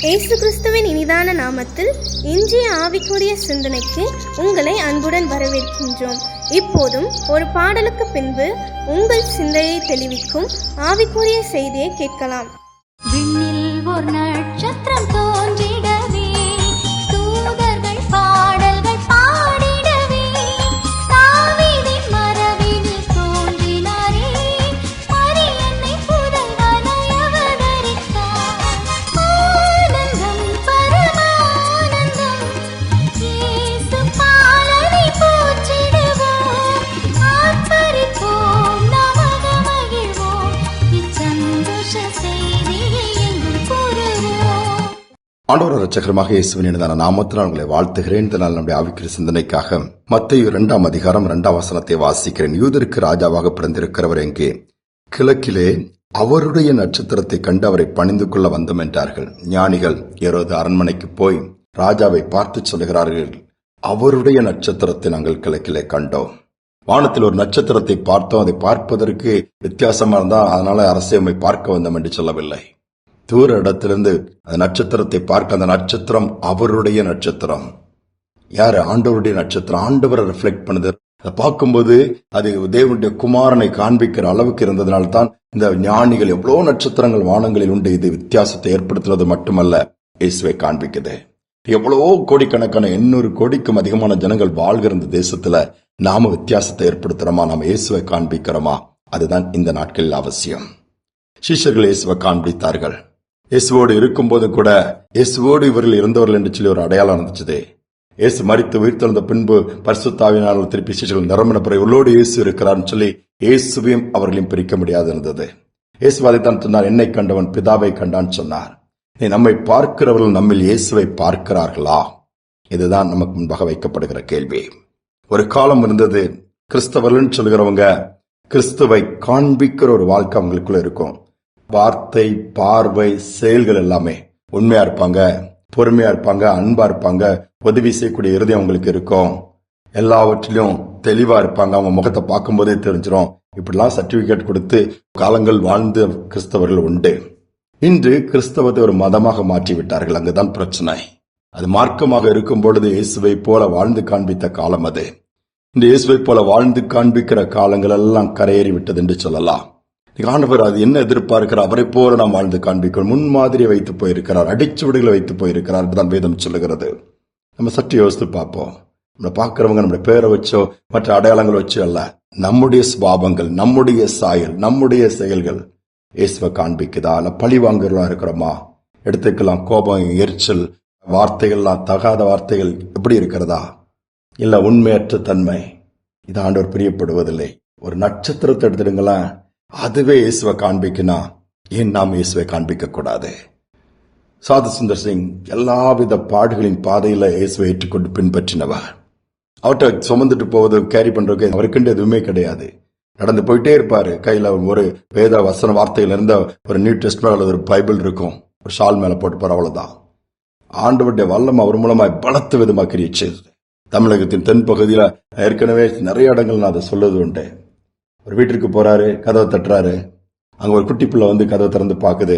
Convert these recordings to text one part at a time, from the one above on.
இயேசு கிறிஸ்துவின் இனிதான நாமத்தில் இன்றைய ஆவிக்குரிய சிந்தனைக்கு உங்களை அன்புடன் வரவேற்கின்றோம். இப்போதும் ஒரு பாடலுக்கு பின்பு உங்கள் சிந்தையை தெளிவிக்கும் ஆவிக்குரிய செய்தியை கேட்கலாம். விண்ணில் ஒரு நட்சத்திரம் தோன்றிடவே, தூதர்கள் பாடல்கள் பாடிடவே, தாவீதின் மரபினில் தோன்றினாரே, மரியன்னை புதல்வனாய் அவதரித்தார். ஆனந்தம் பரமானந்தம், இயேசு பாலனை போற்றிடுவோம், ஆர்ப்பரிப்போம், நமக மகிழ்வோம், இச்சந்தோஷ செய்தியை எங்கும் கூறுவோம். ஆண்டவர் இரட்சகருமாக இயேசுவின் இனிதான நாமத்தில் உங்களை வாழ்த்துகிறேன். இந்த நாள் நம்முடைய ஆவிக்குரிய சிந்தனைக்காக மத்தேயு 2 அதிகாரம் 2 வசனத்தை வாசிக்கிறேன். யூதருக்கு ராஜாவாக பிறந்திருக்கிறவர் எங்கே? கிழக்கிலே அவருடைய நட்சத்திரத்தை கண்டு அவரை பணிந்து கொள்ள வந்தோம் என்றார்கள். ஞானிகள் ஏரோது அரண்மனைக்கு போய் ராஜாவை பார்த்து சொல்லுகிறார்கள், அவருடைய நட்சத்திரத்தை நாங்கள் கிழக்கிலே கண்டோம். வானத்தில் ஒரு நட்சத்திரத்தை பார்த்தோம், அதை பார்ப்பதற்கு வித்தியாசமா இருந்தா அதனால அரசை பார்க்க வந்தோம் என்று சொல்லவில்லை. தூர இடத்திலிருந்து அந்த நட்சத்திரத்தை பார்க்க, அந்த நட்சத்திரம் அவருடைய நட்சத்திரம். யாரு? ஆண்டவருடைய நட்சத்திரம். ஆண்டவரை ரிஃப்ளெக்ட் பண்ணுது. அதை பார்க்கும்போது அது தேவனுடைய குமாரனை காண்பிக்கிற அளவுக்கு இருந்ததுனால்தான் இந்த ஞானிகள் எவ்வளவு நட்சத்திரங்கள் வானங்களில் உண்டு, இது வித்தியாசத்தை ஏற்படுத்துறது மட்டுமல்ல, இயேசுவை காண்பிக்குது. எவ்வளவோ கோடிக்கணக்கான 800 கோடிக்கும் அதிகமான ஜனங்கள் வாழ்கிற இந்த தேசத்துல நாம வித்தியாசத்தை ஏற்படுத்துறோமா? நாம இயேசுவை காண்பிக்கிறோமா? அதுதான் இந்த நாட்களில் அவசியம். சீஷர்கள் இயேசுவை காண்பித்தார்கள். இயேசுவோடு இருக்கும்போது கூட இயேசுவோடு இவர்கள் இருந்தவர்கள் என்று சொல்லி ஒரு அடையாளம் இருந்துச்சு. இயேசு மரித்து உயிர்த்தெழுந்த பின்பு பரிசுத்த ஆவியினால் திருப்பி சீஷர்கள் நிரம்பின பிறகு இவர்களோடு இயேசு இருக்கிறார்னு சொல்லி இயேசுவையும் அவர்களையும் பிரிக்க முடியாது இருந்தது. இயேசு அதைத்தான் சொன்னார், என்னை கண்டவன் பிதாவை கண்டான் சொன்னார். நம்மை பார்க்கிறவர்கள் நம்மில் இயேசுவை பார்க்கிறார்களா? இதுதான் நமக்கு முன்பாக வைக்கப்படுகிற கேள்வி. ஒரு காலம் இருந்தது, கிறிஸ்தவர்கள் சொல்கிறவங்க கிறிஸ்துவை காண்பிக்கிற ஒரு வாழ்க்கை அவங்களுக்குள்ள இருக்கும். வார்த்தை, பார்வை, செயல்கள் எல்லாமே உண்மையா இருப்பாங்க, பொறுமையா இருப்பாங்க, அன்பா இருப்பாங்க, உதவி செய்யக்கூடிய இறுதி அவங்களுக்கு இருக்கும். எல்லாவற்றிலும் தெளிவா இருப்பாங்க. அவங்க முகத்தை பார்க்கும் போதே தெரிஞ்சிடும். இப்படிலாம் சர்டிபிகேட் கொடுத்து காலங்கள் வாழ்ந்து கிறிஸ்தவர்கள் உண்டு. இன்று கிறிஸ்தவத்தை ஒரு மதமாக மாற்றி விட்டார்கள். அங்குதான் பிரச்சனை. அது மார்க்கமாக இருக்கும் பொழுது இயேசுவை போல வாழ்ந்து காண்பித்த காலம் அது. இந்த இயேசுவை போல வாழ்ந்து காண்பிக்கிற காலங்கள் எல்லாம் கரையேறி விட்டது என்று சொல்லலாம். ஆண்டவர் அது என்ன எதிர்பார்க்கிறார்? அவரை போல நாம் வாழ்ந்து காண்பிக்கிறோம். முன்மாதிரியை வைத்து போயிருக்கிறார், அடிச்சுவடுகளை வைத்து போயிருக்கிறார் என்றுதான் வேதம் சொல்லுகிறது. நம்ம சற்று யோசித்து பார்ப்போம். நம்மளை பார்க்கிறவங்க நம்முடைய பேரை வச்சோ மற்ற அடையாளங்கள் வச்சோ அல்ல, நம்முடைய சுபாவங்கள், நம்முடைய சாயல், நம்முடைய செயல்கள் இயேசுவை காண்பிக்குதா? இல்ல பழி வாங்குறதா இருக்கிறோமா? எடுத்துக்கலாம் கோபம், எரிச்சல், வார்த்தைகள்லாம் தகாத வார்த்தைகள் எப்படி இருக்கிறதா? இல்ல உண்மையற்ற தன்மை. இது ஆண்டவர் பிரியப்படுவதில்லை. ஒரு நட்சத்திரத்தை எடுத்துடுங்களா, அதுவே இயேசுவை காண்பிக்கணும். ஏன் நாம் இயேசுவை காண்பிக்க கூடாது? சாது சுந்தர் சிங் எல்லாவித பாடுகளின் பாதையில இயேசுவை ஏற்றுக்கொண்டு பின்பற்றினவர். அவர்கிட்ட சுமந்துட்டு போவது, கேரி பண்றதுக்கு அவருக்குண்டு எதுவுமே கிடையாது. நடந்து போயிட்டே இருப்பாரு. கையில ஒரு வேத வசன வார்த்தையில இருந்த ஒரு நியூ டெஸ்ட்மென்ட் அல்லது ஒரு பைபிள் இருக்கும். ஒரு ஷால் மேல போட்டு போற, அவ்வளவுதான். ஆண்டவருடைய வல்லம் அவர் மூலமாய் பலத்த விதமாக கிரிச்சு. தமிழகத்தின் தென்பகுதியில ஏற்கனவே நிறைய இடங்கள் நான் அதை சொல்லுவது உண்டு. ஒரு வீட்டிற்கு போறாரு, கதவை தட்டுறாரு. அங்க ஒரு குட்டி பிள்ளை வந்து கதவை திறந்து பாக்குது.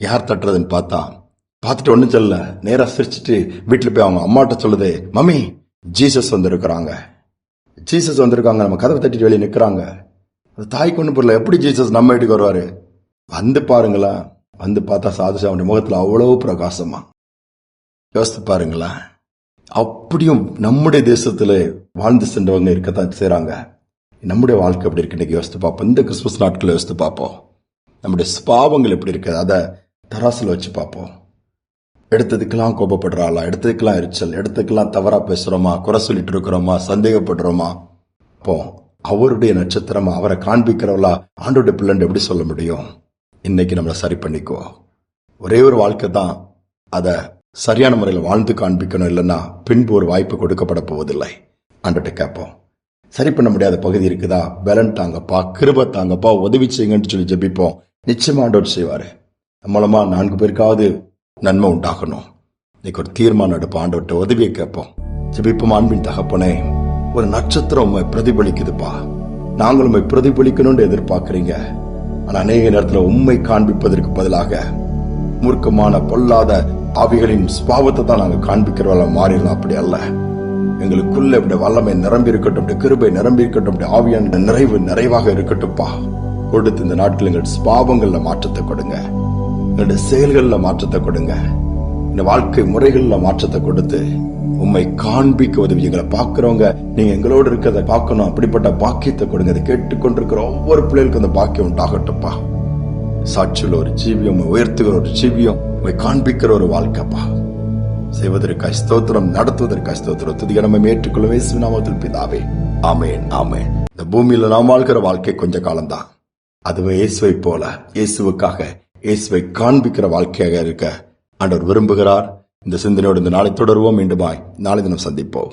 யார் தட்டுறதுன்னு பார்த்துட்டு ஒன்னும் சொல்ல, நேரா சிரிச்சுட்டு வீட்டுல போய் அவங்க அம்மாட்ட சொல்லுது, மம்மி ஜீசஸ் வந்திருக்கிறாங்க. ஜீசஸ் வந்திருக்காங்க. நம்ம கதவை தட்டிட்டு வெளியே நிக்கிறாங்க. அது தாய்க்கு ஒண்ணு புரியல, எப்படி ஜீசஸ் நம்ம வீட்டுக்கு வருவாரு? வந்து பாருங்களா. வந்து பார்த்தா சாதுஷா அவனுடைய முகத்துல அவ்வளவு பிரகாசமா. யோசித்து பாருங்களா. அப்படியும் நம்முடைய தேசத்துல வாழ்ந்து சென்றவங்க இருக்கத்தான் செய்றாங்க. நம்முடைய வாழ்க்கை எப்படி இருக்கு இன்னைக்கு யோசித்து பார்ப்போம். இந்த கிறிஸ்துமஸ் நாட்களை யோசித்து பார்ப்போம். நம்முடைய பாவங்கள் எப்படி இருக்கு அதை தராசுல வச்சு பார்ப்போம். எடுத்ததுக்கெல்லாம் கோபப்படுறாளா? எடுத்ததுக்கெல்லாம் எரிச்சல், எடுத்ததுக்கெல்லாம் தவறா பேசுறோமா? குறை சொல்லிட்டு இருக்கிறோமா? சந்தேகப்படுறோமா? அப்போ அவருடைய நட்சத்திரமா, அவரை காண்பிக்கிறவளா ஆண்டோடைய பிள்ளைன்னு எப்படி சொல்ல முடியும்? இன்னைக்கு நம்மளை சரி பண்ணிக்கோ. ஒரே ஒரு வாழ்க்கை தான், அதை சரியான முறையில் வாழ்ந்து காண்பிக்கணும். இல்லைன்னா பின்பு ஒரு வாய்ப்பு கொடுக்கப்பட போவதில்லை. ஆண்டோட்ட கேட்போம். சரி பண்ண முடியாத பகுதி இருக்குதா? பலன் தாங்கப்பா, கிருபை தாங்கப்பா, உதவி செய்யுங்கன்னு சொல்லி ஜெபிப்போம். நிச்சயமா ஆண்டவர் செய்வாரு. மூலமா 4 பேருக்காவது நன்மை உண்டாகணும். இன்னைக்கு ஒரு தீர்மானம் எடுப்போம். ஆண்டவர்கிட்ட உதவியை கேட்போம். ஜெபிப்போம். அன்பின் தகப்பனே, ஒரு நட்சத்திரம் பிரதிபலிக்குதுப்பா. நாங்களும் பிரதிபலிக்கணும்னு எதிர்பார்க்கிறீங்க. ஆனா அநேக நேரத்தில் உண்மை காண்பிப்பதற்கு பதிலாக மூர்க்கமான பொல்லாத ஆவிகளின் சுபாவத்தை தான் நாங்க காண்பிக்கிறவள மாறிடலாம். அப்படி அல்ல, எங்களுக்குள்ள இப்படி வல்லமை நிரம்பி இருக்கட்டும், இப்படி கிருபை நிரம்பி இருக்கட்டும், இப்படி ஆவியான நிறைவாக இருக்கட்டும்பா. கொடுத்து இந்த நாட்கள் எங்கள் சுபாவங்கள்ல மாற்றத்தை கொடுங்க, எங்களுடைய செயல்கள்ல மாற்றத்தை கொடுங்க, இந்த வாழ்க்கை முறைகள்ல மாற்றத்தை கொடுத்து உம்மை காண்பிக்க உதவி. எங்களை பாக்குறவங்க நீங்க எங்களோடு இருக்கிறத பார்க்கணும், அப்படிப்பட்ட பாக்கியத்தை கொடுங்க. அதை கேட்டுக்கொண்டிருக்கிற ஒவ்வொரு பிள்ளைகளுக்கும் அந்த பாக்கியம் உண்டாகட்டும்பா. சாட்சியில் ஒரு ஜீவியம், உயர்த்துகிற ஒரு ஜீவியம், உம்மை காண்பிக்கிற ஒரு வாழ்க்கைப்பா செய்வதற்காய் ஸ்தோத்திரம், நடத்துவதற்காய் ஸ்தோத்திரம். துதியை நம்ம ஏற்றுக்கொள்ளவே நாமத்தில் பிதாவே, ஆமேன் ஆமேன். இந்த பூமியில நாம் வாழ்கிற வாழ்க்கை கொஞ்ச காலம்தான். அதுவே இயேசுவை போல, இயேசுவுக்காக இயேசுவை காண்பிக்கிற வாழ்க்கையாக இருக்க ஆண்டவர் விரும்புகிறார். இந்த சிந்தனையோடு இந்த நாளை தொடருவோம். மீண்டுமாய் நாளை தினம் சந்திப்போம்.